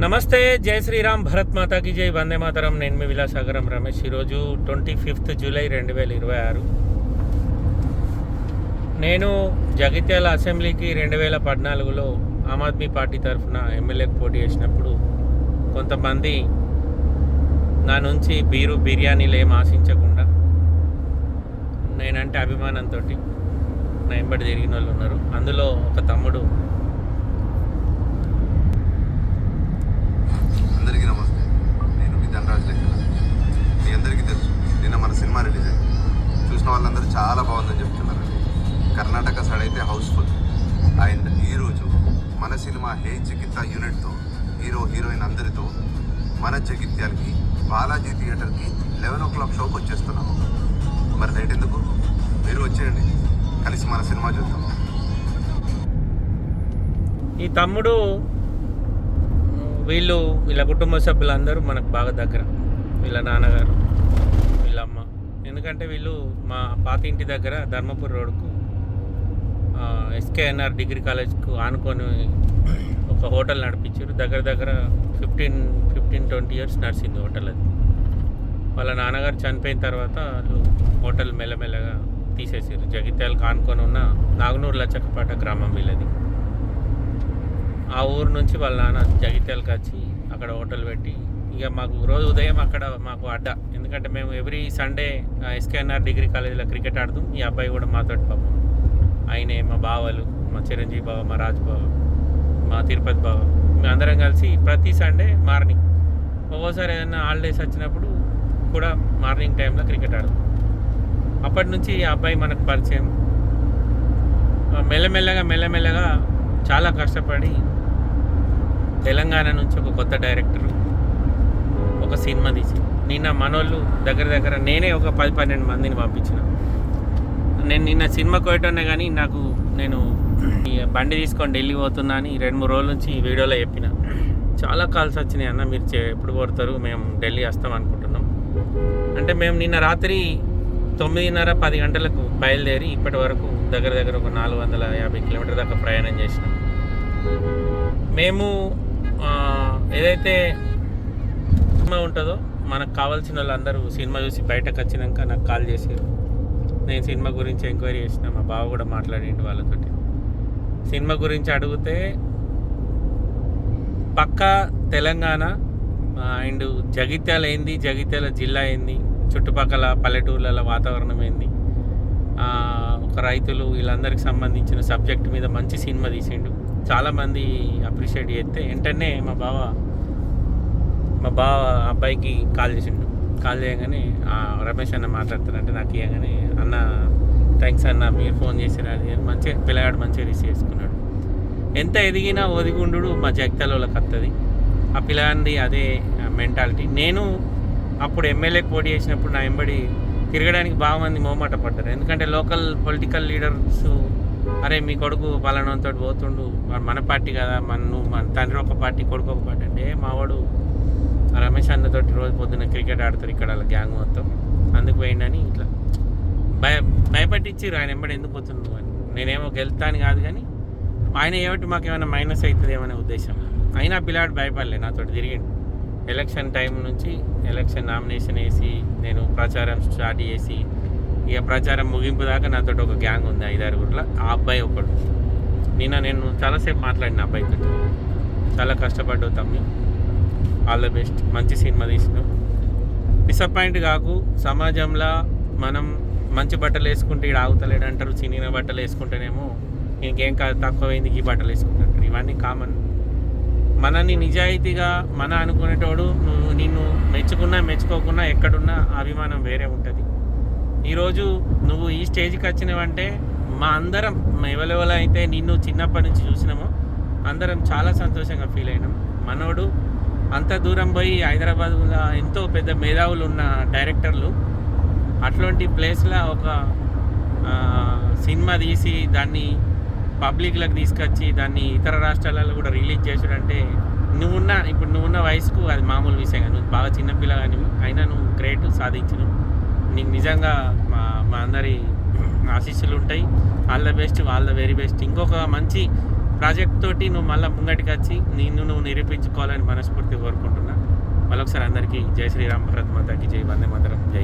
నమస్తే, జై శ్రీరామ్, భరత్ మాతాకి జై, వందే మాతరం. నేను మీ విలాసాగరం రమేష్. ఈరోజు 25 జూలై 2026. నేను జగిత్యాల అసెంబ్లీకి 2014లో ఆమ్ ఆద్మీ పార్టీ తరఫున ఎమ్మెల్యేకి పోటీ చేసినప్పుడు కొంతమంది నా నుంచి బిర్యానీలు ఏం ఆశించకుండా నేనంటే అభిమానంతో నా ఎంబడి తిరిగిన వాళ్ళు ఉన్నారు. అందులో ఒక తమ్ముడు. అందరికీ నమస్తే, నేను మీ ధనరాజ్ లెక్కల. మీ అందరికీ తెలుసు, నిన్న మన సినిమా రిలీజ్ అయింది. చూసిన వాళ్ళందరూ చాలా బాగుందని చెప్తున్నారండి. కర్ణాటక సైడ్ అయితే హౌస్ఫుల్. అండ్ ఈరోజు మన సినిమా హే చికిత్స యూనిట్తో హీరోయిన్ అందరితో మన జగిత్యాలకి బాలాజీ థియేటర్కి 11 o'clock షోకి వచ్చేస్తున్నాం. మరి లేట్ ఎందుకు, మీరు వచ్చేయండి, కలిసి మన సినిమా చూద్దాం. ఈ తమ్ముడు వీళ్ళ కుటుంబ సభ్యులందరూ మనకు బాగా దగ్గర. వీళ్ళ నాన్నగారు, వీళ్ళ అమ్మ. ఎందుకంటే వీళ్ళు మా పాత ఇంటి దగ్గర ధర్మపురి రోడ్కు ఎస్కేఎన్ఆర్ డిగ్రీ కాలేజ్కు ఆనుకొని ఒక హోటల్ నడిపించారు. దగ్గర 15-20 years నడిచింది హోటల్ అది. వాళ్ళ నాన్నగారు చనిపోయిన తర్వాత వాళ్ళు హోటల్ మెల్లమెల్లగా తీసేసారు. జగిత్యాలకు ఆనుకొని ఉన్న నాగనూరు లచ్చకపాట గ్రామం వీళ్ళది. ఆ ఊరు నుంచి వాళ్ళ నాన్న జగిత్యాలకు వచ్చి అక్కడ హోటల్ పెట్టి ఇక మాకు రోజు ఉదయం అక్కడ మాకు అడ్డా. ఎందుకంటే మేము ఎవ్రీ సండే ఎస్కేఎన్ఆర్ డిగ్రీ కాలేజీలో క్రికెట్ ఆడుతాం. ఈ అబ్బాయి కూడా మాతోటి పాపం. ఆయనే మా బావలు, మా చిరంజీవి బావ, మా రాజు బావ, మా తిరుపతి బావ, మేము అందరం కలిసి ప్రతి సండే మార్నింగ్, ఒక్కోసారి ఏదైనా హాలిడేస్ వచ్చినప్పుడు కూడా మార్నింగ్ టైంలో క్రికెట్ ఆడతాం. అప్పటి నుంచి ఈ అబ్బాయి మనకు పరిచయం. మెల్లమెల్లగా చాలా కష్టపడి తెలంగాణ నుంచి ఒక కొత్త డైరెక్టరు ఒక సినిమా తీసి నిన్న మనోళ్ళు దగ్గర నేనే ఒక 10-12 మందిని పంపించిన. నేను నిన్న సినిమా కోయటనే కానీ నేను బండి తీసుకొని ఢిల్లీ పోతున్నా అని 2-3 రోజుల నుంచి ఈ వీడియోలో చెప్పిన. చాలా కాల్స్ వచ్చినాయి, అన్న మీరు ఎప్పుడు కొడతారు, మేము ఢిల్లీ వస్తాం అనుకుంటున్నాం అంటే. మేము నిన్న రాత్రి 9:30-10 గంటలకు బయలుదేరి ఇప్పటి వరకు దగ్గర ఒక 450 కిలోమీటర్ దాకా ప్రయాణం చేసినాం. మేము ఏదైతే సినిమా ఉంటుందో మనకు కావాల్సిన వాళ్ళందరూ సినిమా చూసి బయటకు వచ్చినాక నాకు కాల్ చేశారు. నేను సినిమా గురించి ఎంక్వైరీ చేసిన, మా బావ కూడా మాట్లాడిండు వాళ్ళతోటి. సినిమా గురించి అడిగితే పక్కా తెలంగాణ అండ్ జగిత్యాల ఏంది, జగిత్యాల జిల్లా ఏంది, చుట్టుపక్కల పల్లెటూర్ల వాతావరణం ఏంది, ఒక రైతులు వీళ్ళందరికి సంబంధించిన సబ్జెక్ట్ మీద మంచి సినిమా తీసిండు. చాలామంది అప్రిషియేట్ చేస్తే వెంటనే మా బావ అబ్బాయికి కాల్ చేసిండు. కాల్ చేయగానే రమేష్ అన్న మాట్లాడుతారంటే నాకు ఇవ్వగానే, అన్న థ్యాంక్స్ అన్న, మీరు ఫోన్ చేశారు అది మంచిగా, పిల్లగాడు మంచిగా రిసీవ్ చేసుకున్నాడు. ఎంత ఎదిగినా ఒదిగుండు మా జగిత్యాల వాళ్ళకి వస్తుంది. ఆ పిల్లగాడిది అదే మెంటాలిటీ. నేను అప్పుడు ఎమ్మెల్యేకి పోటీ చేసినప్పుడు నా వెంబడి తిరగడానికి బాగా మంది మొహమాట పడ్డారు. ఎందుకంటే లోకల్ పొలిటికల్ లీడర్స్, అరే మీ కొడుకు పలానంతో పోతుండు, మన పార్టీ కదా, మన తండ్రి ఒక పార్టీ, కొడుకు ఒక పార్టీ అంటే, మావాడు రమేష్ అన్నతోటి రోజు పొద్దున్న క్రికెట్ ఆడతారు ఇక్కడ వాళ్ళ గ్యాంగ్ మొత్తం, అందుకు పోయిండని ఇట్లా భయపట్టించారు. ఆయన వెంబడి ఎందుకు పోతుండు అని. నేనేమో గెలుతాను కాదు కానీ ఆయన ఏమిటి మాకు ఏమైనా మైనస్ అవుతుందేమనే ఉద్దేశం. అయినా పిల్లాడు భయపడలే, నాతోటి తిరిగిండు. ఎలక్షన్ టైం నుంచి ఎలక్షన్ నామినేషన్ వేసి నేను ప్రచారం స్టార్ట్ చేసి ఇక ప్రచారం ముగింపు దాకా నాతో ఒక గ్యాంగ్ ఉంది 5-6. ఆ అబ్బాయి ఒకడు. నేను చాలాసేపు మాట్లాడిన అబ్బాయితో. చాలా కష్టపడ్డావు తమ్మి, ఆల్ ద బెస్ట్, మంచి సినిమా తీసినావు, డిసప్పాయింట్ కాకు. సమాజంలో మనం మంచి బట్టలు వేసుకుంటే ఇక్కడ ఆగుతలేడు అంటారు, చిన్న బట్టలు వేసుకుంటేనేమో ఇంకేం తక్కువైంది ఈ బట్టలు వేసుకుంటారు. ఇవన్నీ కామన్. మనని నిజాయితీగా అనుకునేటోడు నిన్ను మెచ్చుకోకున్నా ఎక్కడున్నా అభిమానం వేరే ఉంటుంది. ఈరోజు నువ్వు ఈ స్టేజ్కి వచ్చినావంటే మా అందరం ఎవరెవరైతే నిన్ను చిన్నప్పటి నుంచి చూసినామో అందరం చాలా సంతోషంగా ఫీల్ అయినాం. మనోడు అంత దూరం పోయి హైదరాబాద్లో ఎంతో పెద్ద మేధావులు ఉన్న డైరెక్టర్లు అట్లాంటి ప్లేస్లో ఒక సినిమా తీసి దాన్ని పబ్లిక్లకు తీసుకొచ్చి దాన్ని ఇతర రాష్ట్రాలలో కూడా రిలీజ్ చేసాడంటే ఇప్పుడు నువ్వున్న వయసుకు అది మామూలు విషయంగా. నువ్వు బాగా చిన్నపిల్లగాని అయినా నువ్వు గ్రేట్ సాధించినావు. నీకు నిజంగా మా అందరి ఆశీస్సులు ఉంటాయి. All the best, all the very best. ఇంకొక మంచి ప్రాజెక్ట్ తోటి నువ్వు మళ్ళీ ముంగటికి వచ్చి నువ్వు నిరూపించుకోవాలని మనస్ఫూర్తిగా కోరుకుంటున్నా. మళ్ళొకసారి అందరికీ జై శ్రీరామ్, భారత్ మాతాకి జై, వందే మాతరం, జై.